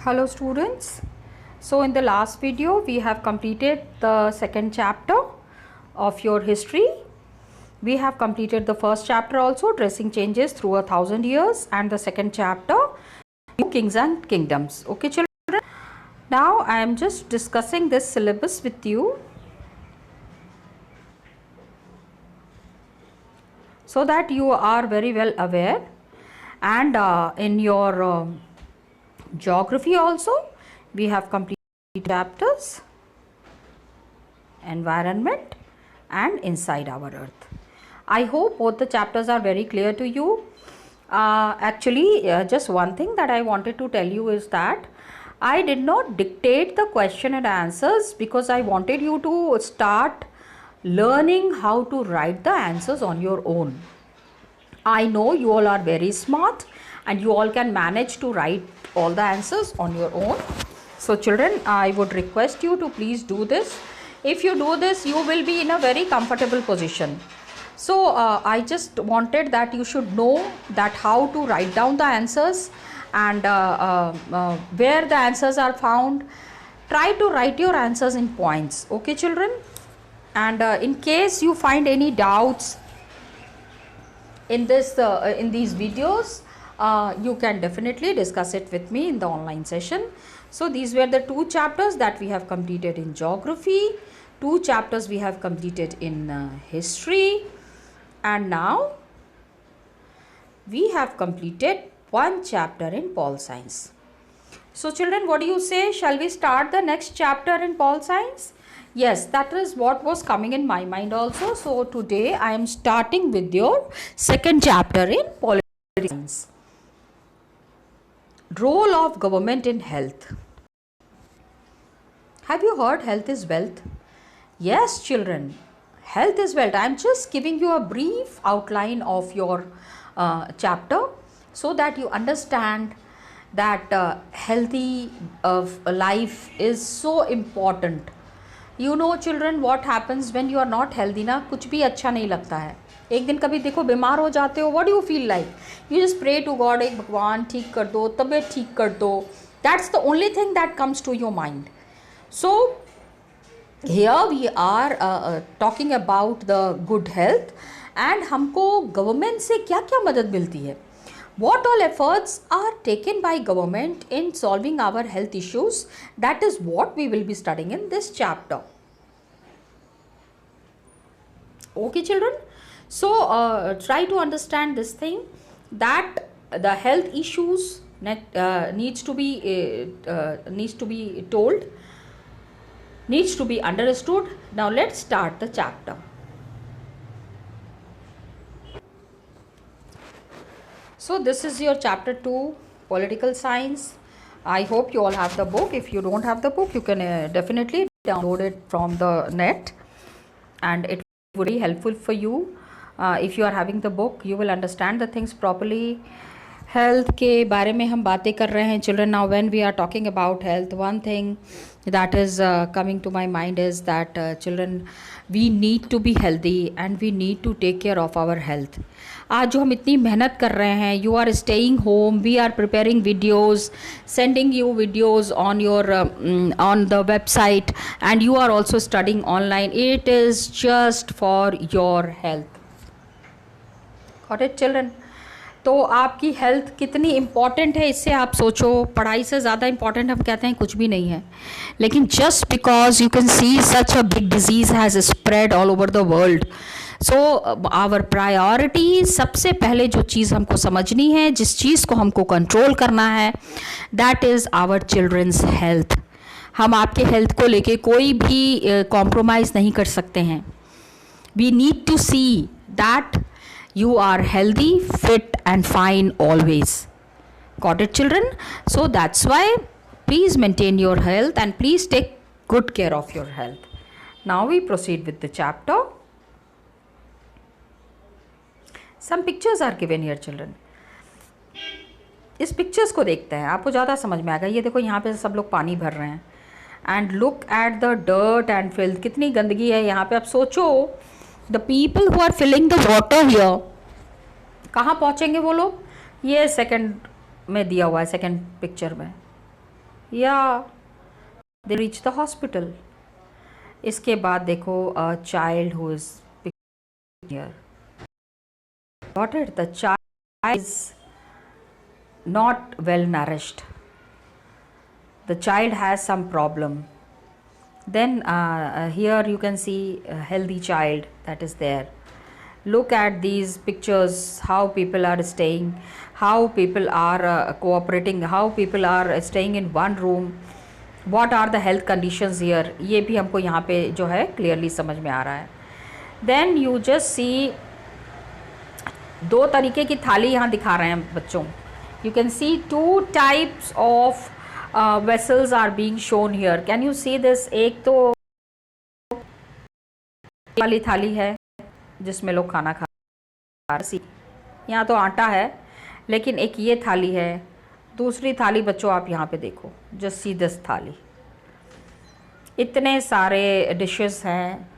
Hello students. So in the last video we have completed the second chapter of your history. We have completed the first chapter also, dressing changes through 1,000 years, and the second chapter, new kings and kingdoms. Okay children, now I am just discussing this syllabus with you so that you are very well aware. And in your geography also we have completed chapters, environment and inside our earth. I hope both the chapters are very clear to you. Just one thing that I wanted to tell you is that I did not dictate the question and answers because I wanted you to start learning how to write the answers on your own. I know you all are very smart and you all can manage to write all the answers on your own. So children, I would request you to please do this. If you do this, you will be in a very comfortable position. So I just wanted that you should know that how to write down the answers and where the answers are found. Try to write your answers in points. Okay children? And in case you find any doubts in these videos, you can definitely discuss it with me in the online session. So these were the two chapters that we have completed in geography, two chapters we have completed in history, and now we have completed one chapter in pol science. So children, what do you say? Shall we start the next chapter in pol science? Yes, that is what was coming in my mind also. So today I am starting with your second chapter in political science. Role of government in health. Have you heard health is wealth? Yes children, health is wealth. I am just giving you a brief outline of your chapter so that you understand that healthy life is so important. You know children, what happens when you are not healthy ना, कुछ भी अच्छा नहीं लगता है. एक दिन कभी देखो बीमार हो जाते हो, what do you feel like? You just pray to God, एक भगवान ठीक कर दो, तबीयत ठीक कर दो. That's the only thing that comes to your mind. So here we are talking about the good health and हमको गवर्नमेंट से क्या क्या मदद मिलती है. What all efforts are taken by government in solving our health issues? That is what we will be studying in this chapter. Okay children, so try to understand this thing, that the health issues needs to be told, needs to be understood. Now let's start the chapter. So this is your chapter 2, political science. I hope you all have the book. If you don't have the book, you can definitely download it from the net, and it would be helpful for you. If you are having the book, you will understand the things properly. Health के बारे में हम बातें कर रहे हैं children. Now when we are talking about health, one thing that is coming to my mind is that children, we need to be healthy and we need to take care of our health. आज जो हम इतनी मेहनत कर रहे हैं, you are staying home, we are preparing videos, sending you videos on your on the website, and you are also studying online. It is just for your health. Got it children? तो आपकी health कितनी important है, इससे आप सोचो. पढ़ाई से ज़्यादा इम्पॉर्टेंट हम कहते हैं कुछ भी नहीं है, लेकिन just because you can see such a big disease has spread all over the world. So our priority, सबसे पहले जो चीज़ हमको समझनी है, जिस चीज़ को हमको कंट्रोल करना है, that is our children's health. हम आपके हेल्थ को लेके कोई भी कॉम्प्रोमाइज़ नहीं कर सकते हैं. We need to see that you are healthy, fit and fine always. Got it children? So that's why please maintain your health and please take good care of your health. Now we proceed with the chapter. Some pictures are given here children. इस pictures को देखते हैं, आपको ज़्यादा समझ में आएगा. ये देखो यहाँ पे सब लोग पानी भर रहे हैं. And look at the dirt and filth. कितनी गंदगी है यहाँ पे. आप सोचो, the people who are filling the water here, कहाँ पहुँचेंगे वो लोग? ये सेकंड में दिया हुआ है, सेकंड पिक्चर में. या दे रीच द हॉस्पिटल. इसके बाद देखो child who is here. Got it. The child is not well nourished. The child has some problem. Then here you can see a healthy child that is there. Look at these pictures, how people are staying, how people are cooperating, how people are staying in one room. What are the health conditions here? ये भी हमको यहाँ पे जो है clearly समझ में आ रहा है. Then you just see दो तरीके की थाली यहाँ दिखा रहे हैं बच्चों. You can see two types of vessels are being shown here. Can you see this? एक तो वाली थाली है जिसमें लोग खाना खा रहे हैं. यहाँ तो आटा है, लेकिन एक ये थाली है. दूसरी थाली बच्चों आप यहाँ पे देखो. Just see this थाली. इतने सारे डिशेस हैं.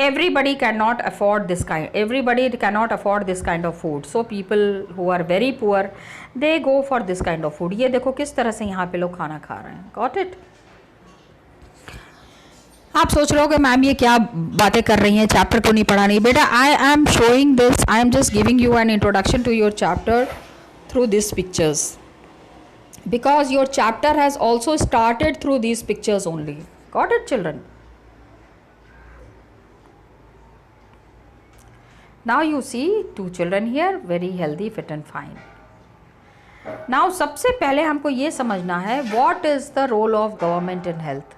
Everybody cannot afford this kind. Everybody cannot afford this kind of food. So people who are very poor, they go for this kind of food. ये देखो किस तरह से यहाँ पे लोग खाना खा रहे हैं. Got it? आप सोच रहे हो कि मैम ये क्या बातें कर रही हैं, चैप्टर तो नहीं पढ़ा नहीं. बेटा, I am showing this, I am just giving you an introduction to your chapter through this pictures, because your chapter has also started through this pictures only. Got it children? Now you see two children here, very healthy, fit and fine. Now सबसे पहले हमको ये समझना है what is the role of government in health.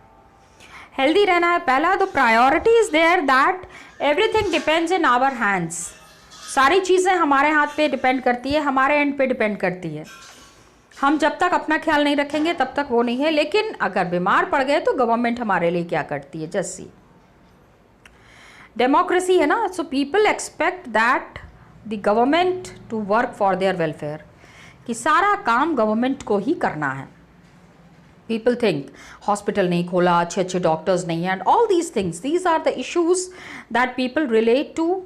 Healthy रहना है पहला, तो priority is there that everything depends in our hands. सारी चीज़ें हमारे हाथ पे डिपेंड करती है, हमारे एंड पे डिपेंड करती है. हम जब तक अपना ख्याल नहीं रखेंगे तब तक वो नहीं है. लेकिन अगर बीमार पड़ गए तो गवर्नमेंट हमारे लिए क्या करती है. जस्ट सी, डेमोक्रेसी है ना, so people expect that the government to work for their welfare, कि सारा काम गवर्नमेंट को ही करना है. पीपल थिंक हॉस्पिटल नहीं खोला, अच्छे अच्छे डॉक्टर्स नहीं हैं, and all these things, these are the issues that people relate to,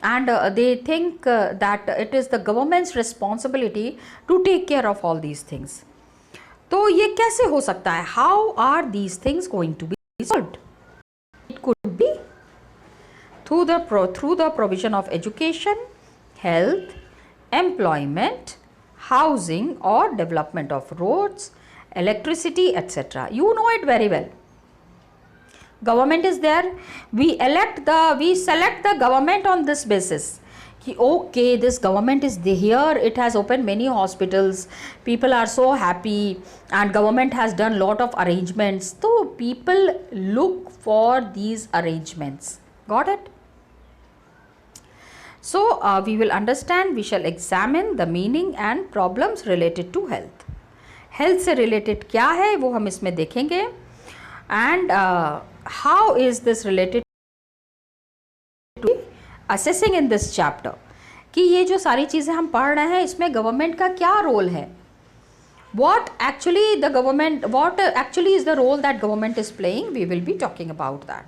and they think that it is the government's responsibility to take care of all these things. तो ये कैसे हो सकता है? How are these things going to be solved? It could be through the provision of education, health, employment, housing, or development of roads, electricity, etc. You know it very well. Government is there. We select the government on this basis. Ki, okay, this government is here. It has opened many hospitals. People are so happy, and government has done lot of arrangements. So people look for these arrangements. Got it? So we will understand, we shall examine the meaning and problems related to health. Health से related क्या है वो हम इसमें देखेंगे, and how is this related to assessing in this chapter, कि ये जो सारी चीज़ें हम पढ़ रहे हैं इसमें गवर्नमेंट का क्या रोल है. What actually is the role that government is playing, we will be talking about that.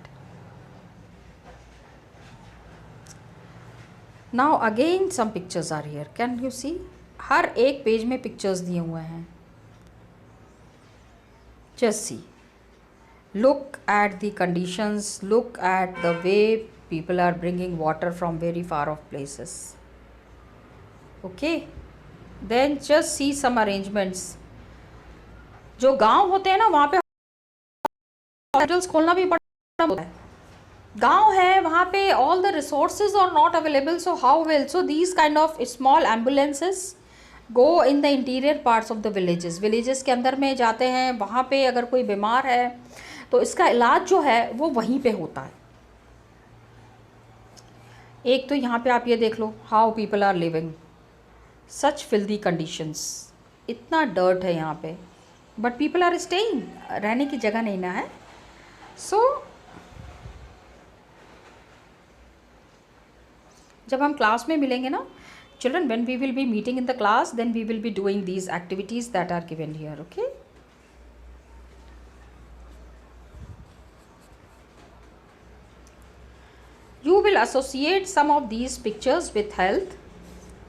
Now again some pictures are here. Can you see? हर एक पेज में पिक्चर्स दिए हुए हैं. Just see. Look at the conditions. Look at the way people are bringing water from very far off places. Okay. Then just see some arrangements. जो गांव होते हैं ना वहाँ पे हॉस्पिटल्स खोलना भी बड़ा होता है. गांव है वहाँ पे all the resources are not available, so how will, so these kind of small ambulances go in the interior parts of the villages के अंदर में जाते हैं. वहाँ पे अगर कोई बीमार है तो इसका इलाज जो है वो वहीं पे होता है. एक तो यहाँ पे आप ये देख लो, how people are living such filthy conditions. इतना डर्ट है यहाँ पे, but people are staying. रहने की जगह नहीं ना है. So जब हम क्लास में मिलेंगे ना children, when we will be meeting in the class, then we will be doing these activities that are given here. Okay. You will associate some of these pictures with health.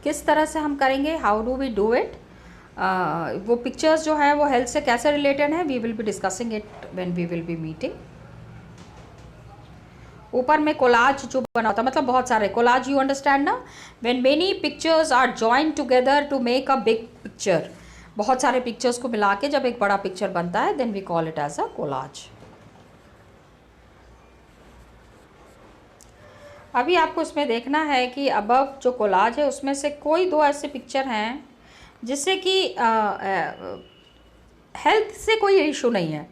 किस तरह से हम करेंगे? How do we do it? वो pictures जो है वो health से कैसे रिलेटेड है, we will be discussing it when we will be meeting. ऊपर में कोलाज जो बना होता है, मतलब बहुत सारे कोलाज, यू अंडरस्टैंड ना, when many pictures are joined together to make a big picture, बहुत सारे पिक्चर्स को मिला के जब एक बड़ा पिक्चर बनता है, then we call it as a collage. अभी आपको इसमें देखना है कि अबव जो कोलाज है उसमें से कोई दो ऐसे पिक्चर हैं जिससे कि हेल्थ से कोई इशू नहीं है।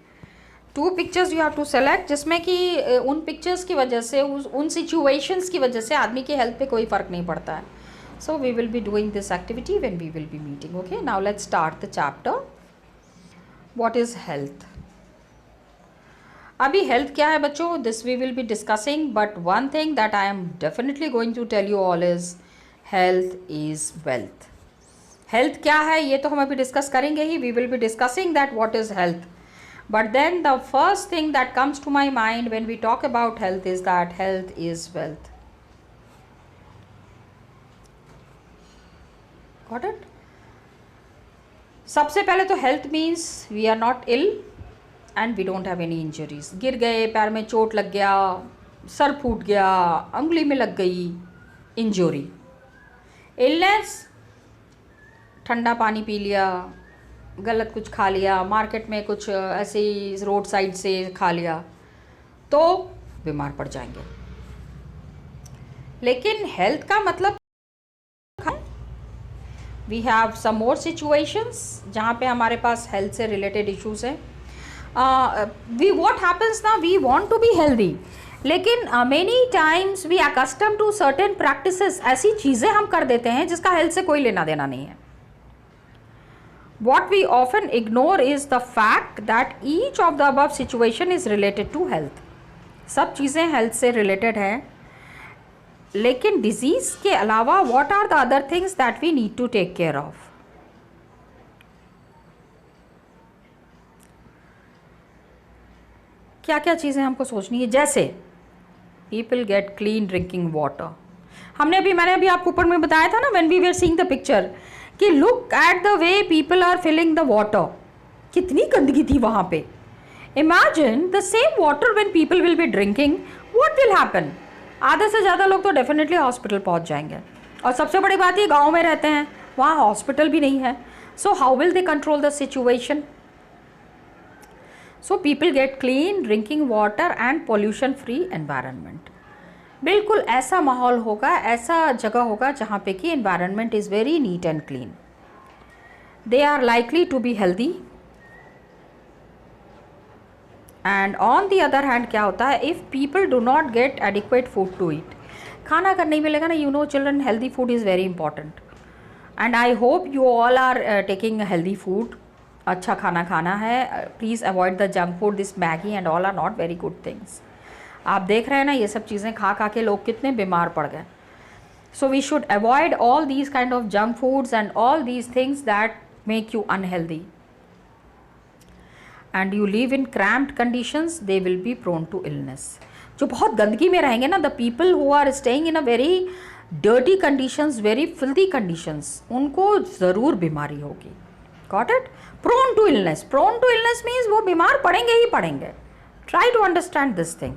Two pictures you have to select जिसमें कि उन पिक्चर्स की वजह से, उन सिचुएशंस की वजह से आदमी की हेल्थ पे कोई फ़र्क नहीं पड़ता है। So we will be doing this activity when we will be meeting. Okay, now let's start the chapter. What is health? अभी हेल्थ क्या है बच्चों, this we will be discussing, but one thing that I am definitely going to tell you all is health is wealth. Health क्या है ये तो हम अभी डिस्कस करेंगे ही, we will be discussing that what is health, but then the first thing that comes to my mind when we talk about health is that health is wealth. Got it? सबसे पहले तो health means we are not ill and we don't have any injuries. गिर गए, पैर में चोट लग गया, सर फूट गया, उंगली में लग गई, इंजरी। इलनेस, ठंडा पानी पी लिया, गलत कुछ खा लिया, मार्केट में कुछ ऐसे ही रोड साइड से खा लिया, तो बीमार पड़ जाएंगे। लेकिन हेल्थ का मतलब we have some more situations जहाँ पे हमारे पास हेल्थ से रिलेटेड इश्यूज हैं। वी व्हाट हैपन्स ना, we want to be healthy, लेकिन many times we accustom to certain practices, ऐसी चीज़ें हम कर देते हैं जिसका हेल्थ से कोई लेना देना नहीं है। What we often ignore is the fact that each of the above situation is related to health. सब चीज़ें हेल्थ से रिलेटेड हैं, लेकिन डिजीज़ के अलावा what are the other things that we need to take care of? क्या क्या चीज़ें हमको सोचनी है, जैसे people get clean drinking water. मैंने अभी आपको ऊपर में बताया था ना, when we were seeing the picture, कि look at the way people are filling the water, कितनी गंदगी थी वहाँ पे। Imagine the same water when people will be drinking, what will happen? आधे से ज़्यादा लोग तो डेफिनेटली हॉस्पिटल पहुँच जाएंगे, और सबसे बड़ी बात ये गाँव में रहते हैं, वहाँ हॉस्पिटल भी नहीं है, so how will they control the situation? So people get clean drinking water and pollution free environment. बिल्कुल ऐसा माहौल होगा, ऐसा जगह होगा जहाँ पे कि environment is very neat and clean. They are likely to be healthy. And on the other hand क्या होता है, if people do not get adequate food to eat, खाना अगर नहीं मिलेगा ना, you know children, healthy food is very important, and I hope you all are taking healthy food. अच्छा खाना खाना है, please avoid the junk food, this Maggi and all are not very good things. आप देख रहे हैं ना, ये सब चीज़ें खा खा के लोग कितने बीमार पड़ गए। So we should avoid all these kind of junk foods and all these things that make you unhealthy, and you live in cramped conditions, they will be prone to illness. जो बहुत गंदगी में रहेंगे ना, the people who are staying in a very dirty conditions, very filthy conditions, उनको ज़रूर बीमारी होगी। Got it? Prone to illness, prone to illness means वो बीमार पड़ेंगे ही पड़ेंगे। Try to understand this thing.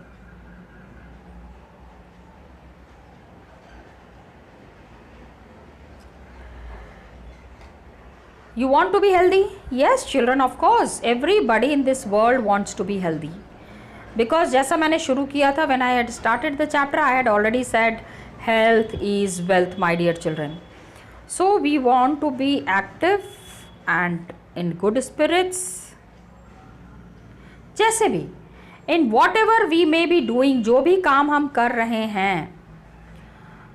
You want to be healthy? Yes, children, of course. Everybody in this world wants to be healthy. Because जैसा मैंने शुरू किया था, when I had started the chapter, I had already said health is wealth, my dear children. So we want to be active and in good spirits. जैसे भी in whatever we may be doing, जो भी काम हम कर रहे हैं,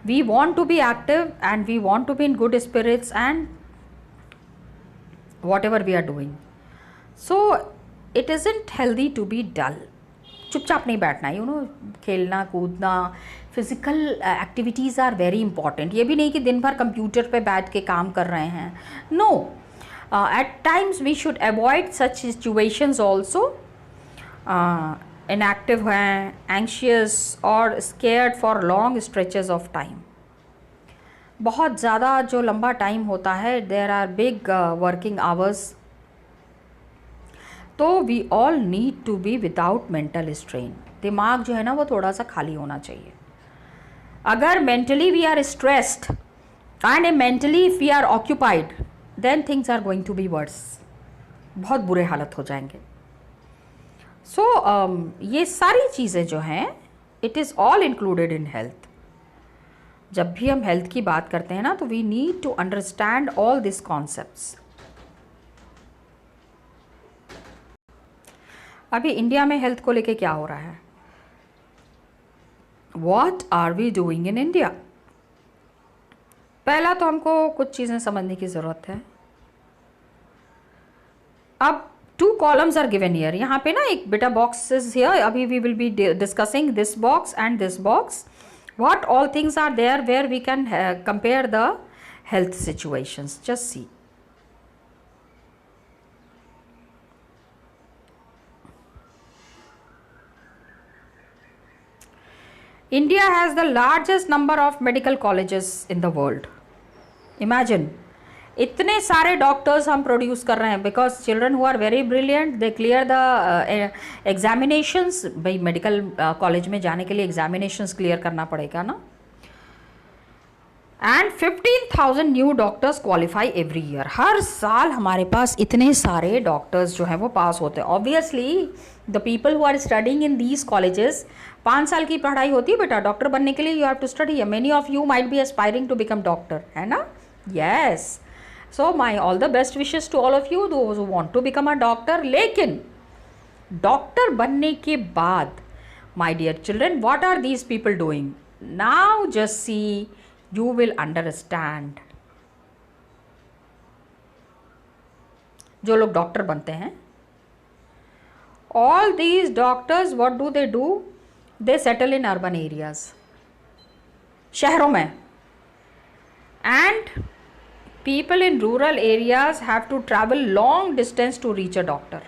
we want to be active and we want to be in good spirits and whatever we are doing. So it isn't healthy to be dull. चुपचाप नहीं बैठना, यू नो, खेलना कूदना, physical activities are very important. ये भी नहीं कि दिन भर कंप्यूटर पे बैठ के काम कर रहे हैं, no, at times we should avoid such situations also. Inactive हैं, एंशियस और scared for long stretches of time. बहुत ज़्यादा जो लंबा टाइम होता है, there are big working hours, तो we all need to be without mental strain. दिमाग जो है ना वो थोड़ा सा खाली होना चाहिए। अगर mentally we are stressed and mentally if we are occupied, then things are going to be worse, बहुत बुरे हालत हो जाएंगे। सो ये सारी चीज़ें जो हैं, it is all included in health. जब भी हम हेल्थ की बात करते हैं ना, तो we need to understand all this concepts. अभी इंडिया में हेल्थ को लेके क्या हो रहा है? What are we doing in India? पहला तो हमको कुछ चीज़ें समझने की ज़रूरत है। अब 2 columns are given here। यहाँ पे ना एक बेटा बॉक्स इज हियर। अभी we will be discussing this box and this box. What all things are there where we can compare the health situations? Just see. India has the largest number of medical colleges in the world. Imagine, इतने सारे doctors हम produce कर रहे हैं, because children who are very brilliant they clear the examinations. भाई medical college में जाने के लिए एग्जामिनेशंस क्लियर करना पड़ेगा ना। And 15,000 new doctors qualify every year. हर साल हमारे पास इतने सारे डॉक्टर्स जो हैं वो पास होते हैं। Obviously the people who are studying in these colleges, 5 साल की पढ़ाई होती है बेटा डॉक्टर बनने के लिए। You have to study. Many of you might be aspiring to become doctor, है ना? Yes. So my all the best wishes to all of you those who want to become a doctor. लेकिन doctor बनने के बाद my dear children, what are these people doing now? Just see, you will understand। जो लोग doctor बनते हैं, all these doctors what do? They settle in urban areas, शहरों में, and people in rural areas have to travel long distance to reach a doctor।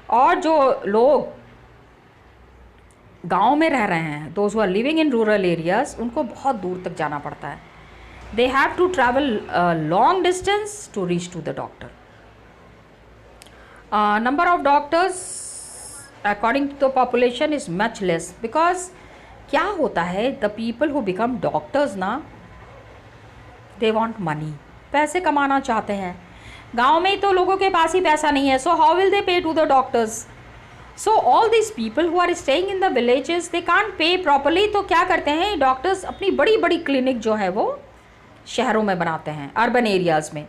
और जो लोग गाँव में रह रहे हैं, those who are living in rural areas, उनको बहुत दूर तक जाना पड़ता है। They have to travel long distance to reach to the doctor. Number of doctors according to the population is much less, because क्या होता है, the people who become doctors ना, दे वॉन्ट मनी, पैसे कमाना चाहते हैं। गाँव में तो लोगों के पास ही पैसा नहीं है, so how will they pay to the doctors? So all this people who are staying in the villages, they can't pay properly. तो क्या करते हैं डॉक्टर्स, अपनी बड़ी बड़ी क्लिनिक जो है वो शहरों में बनाते हैं, अर्बन एरियाज में।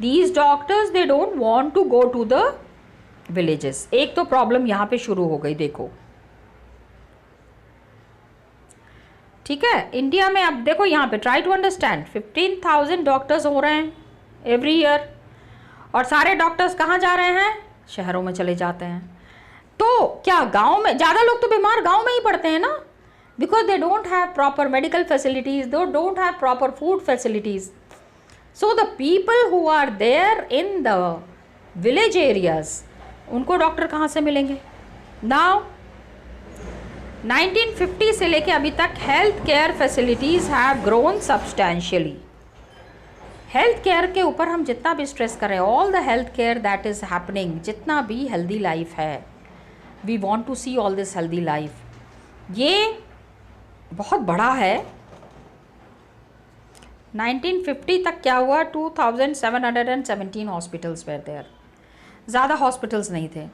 These doctors they don't want to go to the villages. एक तो प्रॉब्लम यहाँ पे शुरू हो गई, देखो। ठीक है, इंडिया में अब देखो यहाँ पे ट्राई टू अंडरस्टैंड, 15,000 डॉक्टर्स हो रहे हैं एवरी ईयर, और सारे डॉक्टर्स कहाँ जा रहे हैं? शहरों में चले जाते हैं। तो क्या गांव में ज़्यादा लोग तो बीमार गांव में ही पड़ते हैं ना, because they don't have proper medical facilities, they don't have proper food facilities. So the people who are there in the village areas, उनको डॉक्टर कहाँ से मिलेंगे? नाउ 1950 से लेके अभी तक health care facilities have grown substantially. Health care के ऊपर हम जितना भी स्ट्रेस करें, all the health care that is happening, जितना भी हेल्दी लाइफ है, we want to see all this healthy life, ये बहुत बड़ा है। 1950 तक क्या हुआ? 2717 हॉस्पिटल्स वेर देयर। ज़्यादा हॉस्पिटल्स नहीं थे।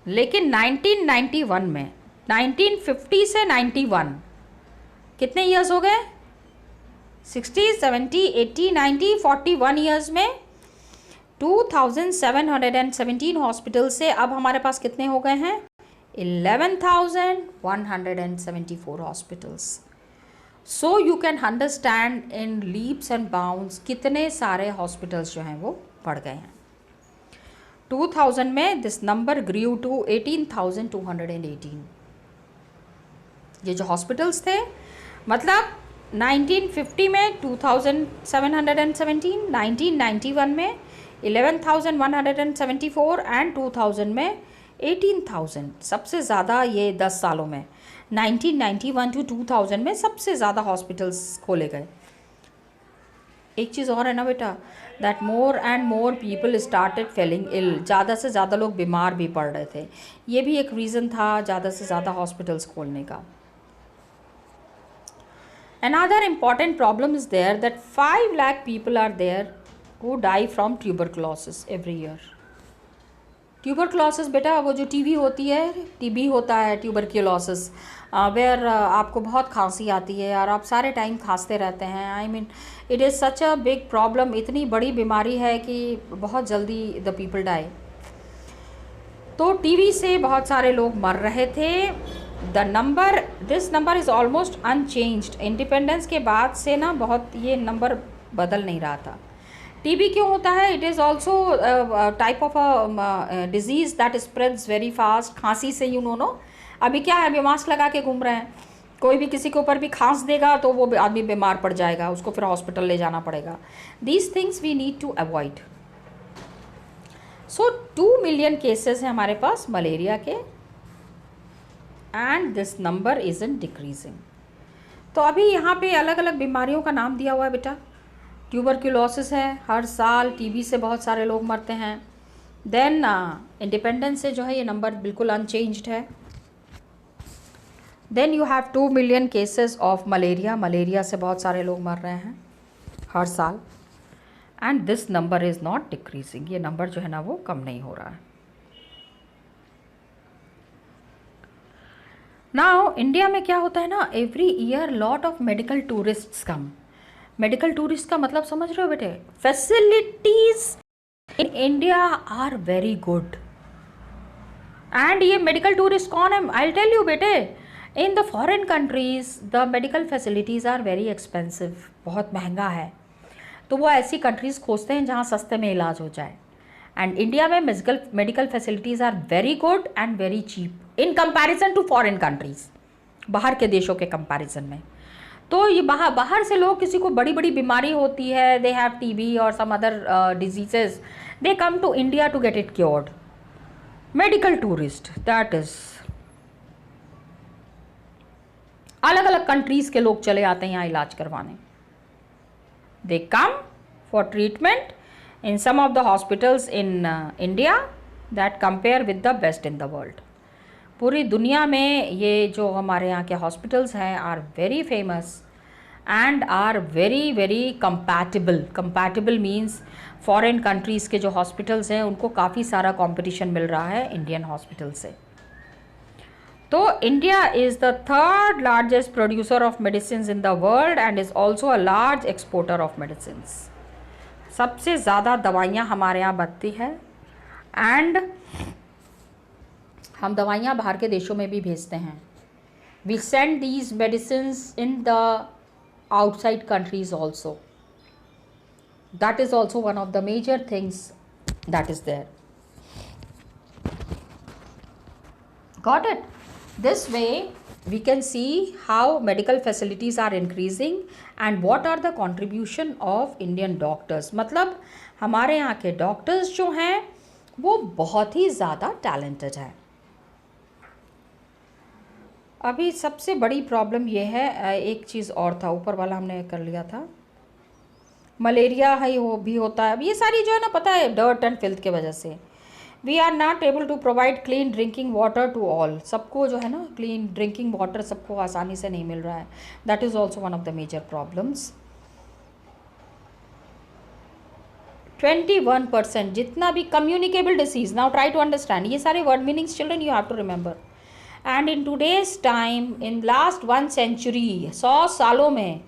लेकिन 1991 में, 1950 से 91 कितने ईयर्स हो गए? 60, 70, 80, 90, 41 ईयर्स में 2717 हॉस्पिटल से अब हमारे पास कितने हो गए हैं? 11,174 hospitals. So you can understand in leaps and bounds कितने सारे हॉस्पिटल्स जो हैं वो बढ़ गए हैं। 2000 में दिस नंबर ग्रीव टू 18,218। ये जो हॉस्पिटल्स थे, मतलब 1950 में 2717, 1991 में 11,174 एंड 2000 में 18,000। सबसे ज़्यादा ये 10 सालों में 1991 to 2000 में सबसे ज़्यादा हॉस्पिटल्स खोले गए। एक चीज़ और है ना बेटा, that more and more people started falling ill, ज़्यादा से ज़्यादा लोग बीमार भी पड़ रहे थे। ये भी एक रीज़न था ज़्यादा से ज़्यादा हॉस्पिटल्स खोलने का। Another important problem is there that 5 lakh people are there who die from tuberculosis every year. Tuberculosis बेटा वो जो टीबी होती है, टीबी होता है ट्यूबरक्लोसिस, वेयर आपको बहुत खांसी आती है और आप सारे टाइम खांसते रहते हैं। I mean it is such a big problem, इतनी बड़ी बीमारी है कि बहुत जल्दी द पीपल डाई। तो टीबी से बहुत सारे लोग मर रहे थे। This number is almost unchanged. Independence के बाद से ना बहुत ये नंबर बदल नहीं रहा था। टीबी क्यों होता है? It is also type of a disease that spreads very fast. खांसी से नो अभी क्या है, अभी मास्क लगा के घूम रहे हैं, कोई भी किसी के ऊपर भी खांस देगा तो वो आदमी बीमार पड़ जाएगा, उसको फिर हॉस्पिटल ले जाना पड़ेगा। These things we need to avoid. So 2 million cases हैं हमारे पास मलेरिया के, and this number is in decreasing. तो अभी यहाँ पे अलग अलग बीमारियों का नाम दिया हुआ है बेटा। ट्यूबरक्लोसिस है, हर साल टीबी से बहुत सारे लोग मरते हैं। देन इंडिपेंडेंस से जो है ये नंबर बिल्कुल अनचेंज्ड है। Then you have 2 million cases of malaria, malaria से बहुत सारे लोग मर रहे हैं हर साल, and this number is not decreasing, ये नंबर जो है ना वो कम नहीं हो रहा है। नाउ इंडिया में क्या होता है ना, every year lot of medical tourists come. Medical tourist का मतलब समझ रहे हो बेटे? Facilities in India are very good. And ये मेडिकल टूरिस्ट कौन है? आई टेल यू बेटे, in the foreign countries the medical facilities are very expensive, बहुत महंगा है। तो वो ऐसी कंट्रीज़ खोजते हैं जहाँ सस्ते में इलाज हो जाए। एंड इंडिया में medical facilities are very good and very cheap in comparison to foreign countries, बाहर के देशों के कंपैरिजन में। तो ये बाहर से लोग, किसी को बड़ी बड़ी बीमारी होती है, दे हैव टीबी और some other diseases, they come to India to get it cured. Medical tourist that is अलग अलग कंट्रीज के लोग चले आते हैं यहाँ इलाज करवाने। They come for treatment in some of the hospitals in India that compare with the best in the world. पूरी दुनिया में ये जो हमारे यहाँ के हॉस्पिटल्स हैं are very famous and are very very compatible. Compatible means foreign countries के जो हॉस्पिटल्स हैं उनको काफ़ी सारा कंपटीशन मिल रहा है इंडियन हॉस्पिटल से। तो India is the 3rd largest producer of medicine in the world and is also a large exporter of medicine. सबसे ज़्यादा दवाइयाँ हमारे यहाँ बनती है एंड हम दवाइयाँ बाहर के देशों में भी भेजते हैं। We send these medicine in the outside countries also. That is also one of the major things that is there. Got it? This way we can see how medical facilities are increasing and what are the contribution of Indian doctors. मतलब हमारे यहाँ के doctors जो हैं वो बहुत ही ज़्यादा talented हैं। अभी सबसे बड़ी प्रॉब्लम ये है, एक चीज़ और था ऊपर वाला हमने कर लिया था, मलेरिया है वो भी होता है। अब ये सारी जो है ना पता है डर्ट एंड फिल्थ के वजह से we are not able to provide clean drinking water to all. सबको जो है ना क्लीन ड्रिंकिंग वाटर सबको आसानी से नहीं मिल रहा है। That is also one of the major problems. 21% जितना भी communicable disease, now try to understand, ये सारे word meanings children you have to remember. And in today's time, in last 1 century, 100 सालों में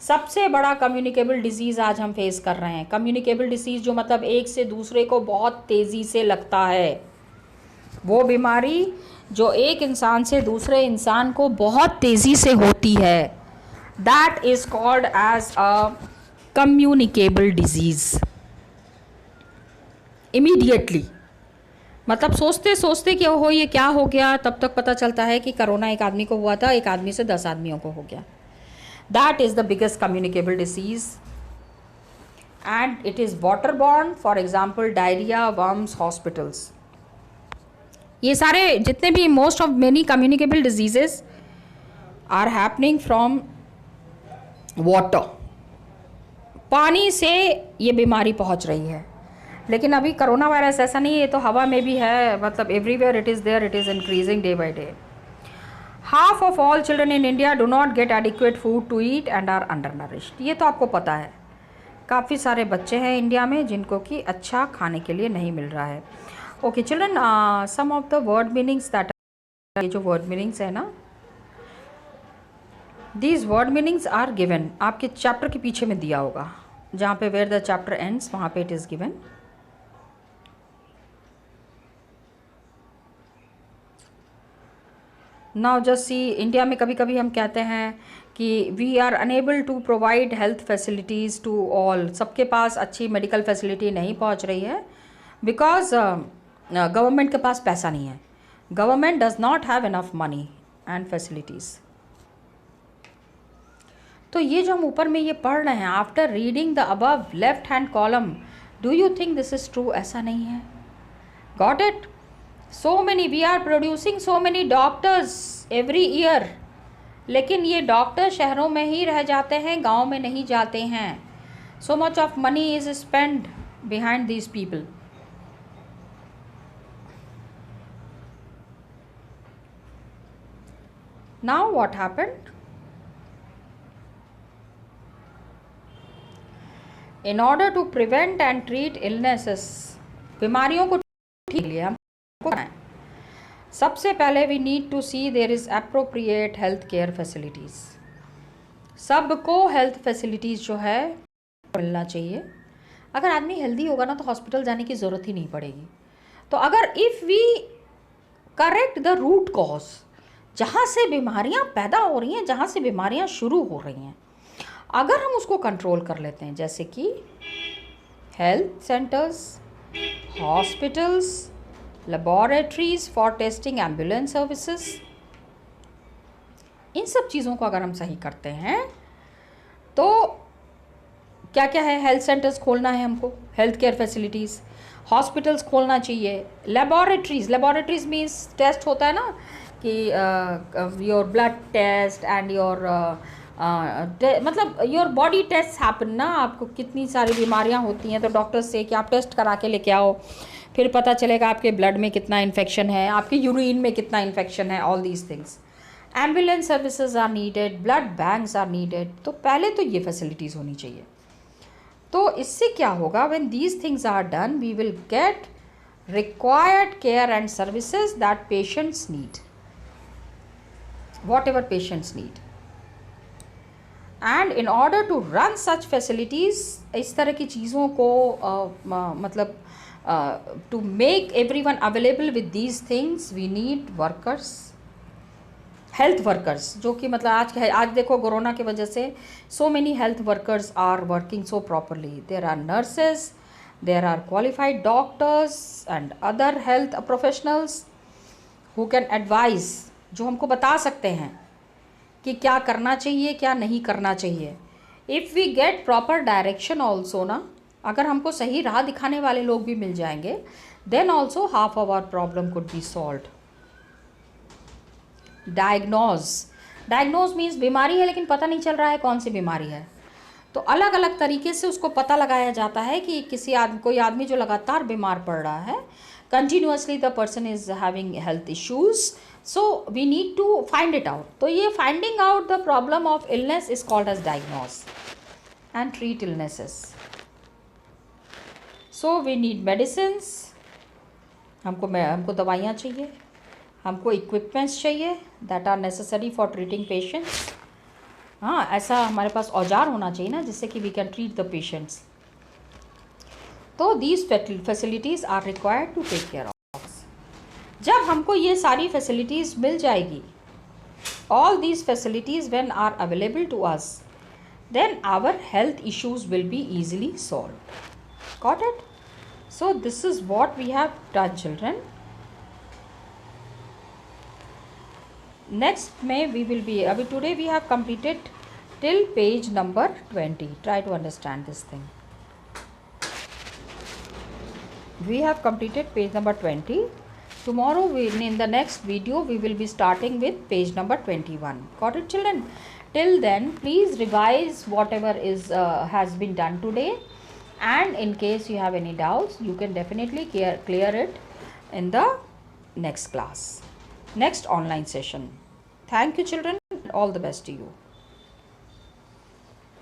सबसे बड़ा कम्युनिकेबल डिजीज़ आज हम फेस कर रहे हैं। कम्युनिकेबल डिसीज़ जो मतलब एक से दूसरे को बहुत तेज़ी से लगता है, वो बीमारी जो एक इंसान से दूसरे इंसान को बहुत तेज़ी से होती है, that is called as a communicable disease. Immediately मतलब सोचते सोचते कि हो ये क्या हो गया, तब तक पता चलता है कि कोरोना एक आदमी को हुआ था, एक आदमी से 10 आदमियों को हो गया। That is the biggest communicable disease and it is waterborne, for example diarrhea, worms, hospitals। ये सारे जितने भी most of many communicable diseases are happening from water. पानी से ये बीमारी पहुंच रही है। लेकिन अभी कोरोना वायरस ऐसा नहीं है, ये तो हवा में भी है, मतलब everywhere it is there, it is increasing day by day. Half of all children in India do not get adequate food to eat and are undernourished. ये तो आपको पता है, काफ़ी सारे बच्चे हैं इंडिया में जिनको कि अच्छा खाने के लिए नहीं मिल रहा है। Okay children, some of the word meanings that, ये जो वर्ड मीनिंग्स है ना, these word meanings are given, आपके चैप्टर के पीछे में दिया होगा, जहाँ पे वेयर द चैप्टर एंड्स वहाँ पे it is given. Now just see, India में कभी कभी हम कहते हैं कि we are unable to provide health facilities to all, सबके पास अच्छी मेडिकल फैसिलिटी नहीं पहुंच रही है बिकॉज गवर्नमेंट के पास पैसा नहीं है। Government does not have enough money and facilities. तो ये जो हम ऊपर में ये पढ़ रहे हैं, after reading the above left hand column, do you think this is true? ऐसा नहीं है। Got it? So many, we are producing so many doctors every year, लेकिन ये डॉक्टर शहरों में ही रह जाते हैं, गांव में नहीं जाते हैं। So much of money is spent behind these people. Now what happened? In order to prevent and treat illnesses, बीमारियों को ठीक लिया हम सबसे पहले we need to see there is appropriate health care facilities. सबको हेल्थ फैसिलिटीज़ जो है मिलना चाहिए। अगर आदमी हेल्दी होगा ना तो हॉस्पिटल जाने की ज़रूरत ही नहीं पड़ेगी। तो अगर if we correct the root cause, जहाँ से बीमारियाँ पैदा हो रही हैं, जहाँ से बीमारियाँ शुरू हो रही हैं, अगर हम उसको कंट्रोल कर लेते हैं, जैसे कि health centres, hospitals, laboratories for testing, ambulance services, इन सब चीज़ों को अगर हम सही करते हैं तो क्या क्या है, हेल्थ सेंटर्स खोलना है हमको, हेल्थ केयर फैसिलिटीज़, हॉस्पिटल्स खोलना चाहिए, लेबॉरेटरीज मीन्स टेस्ट होता है ना कि your blood test and your मतलब योर बॉडी टेस्ट हैपन ना, आपको कितनी सारी बीमारियां होती हैं तो डॉक्टर्स से कि आप टेस्ट करा के लेके आओ, फिर पता चलेगा आपके ब्लड में कितना इन्फेक्शन है, आपके यूरिन में कितना इन्फेक्शन है, all these things. Ambulance services are needed, blood banks are needed. तो पहले तो ये फैसिलिटीज़ होनी चाहिए। तो इससे क्या होगा, when these things are done we will get required care and services that patients need, whatever patients need. And in order to run such facilities, इस तरह की चीज़ों को मतलब to make everyone available with these things we need workers, health workers, जो कि मतलब आज देखो कोरोना की वजह से so many health workers are working so properly. There are nurses, there are qualified doctors and other health professionals who can advise, जो हमको बता सकते हैं कि क्या करना चाहिए क्या नहीं करना चाहिए। If we get proper direction also ना, अगर हमको सही राह दिखाने वाले लोग भी मिल जाएंगे, then also half of our problem could be solved. Diagnose means बीमारी है लेकिन पता नहीं चल रहा है कौन सी बीमारी है, तो अलग अलग तरीके से उसको पता लगाया जाता है कि कोई आदमी जो लगातार बीमार पड़ रहा है, continuously the person is having health issues, so we need to find it out. तो ये finding out the problem of illness is called as diagnose and treat illnesses. So we need medicines, हमको दवाइयाँ चाहिए, हमको equipments चाहिए that are necessary for treating patients. हाँ, ऐसा हमारे पास औजार होना चाहिए ना जिससे कि we can treat the patients. तो these facilities are required to take care of. जब हमको ये सारी फैसिलिटीज़ मिल जाएगी, all these facilities when are available to us, then our health issues will be easily solved. Got it? So this is what we have done, children. Next May we will be, today we have completed till page number 20. Try to understand this thing. We have completed page number 20. Tomorrow in the next video we will be starting with page number 21. Got it, children? Till then, please revise whatever is has been done today, and in case you have any doubts, you can definitely clear it in the next class, next online session. Thank you, children. All the best to you.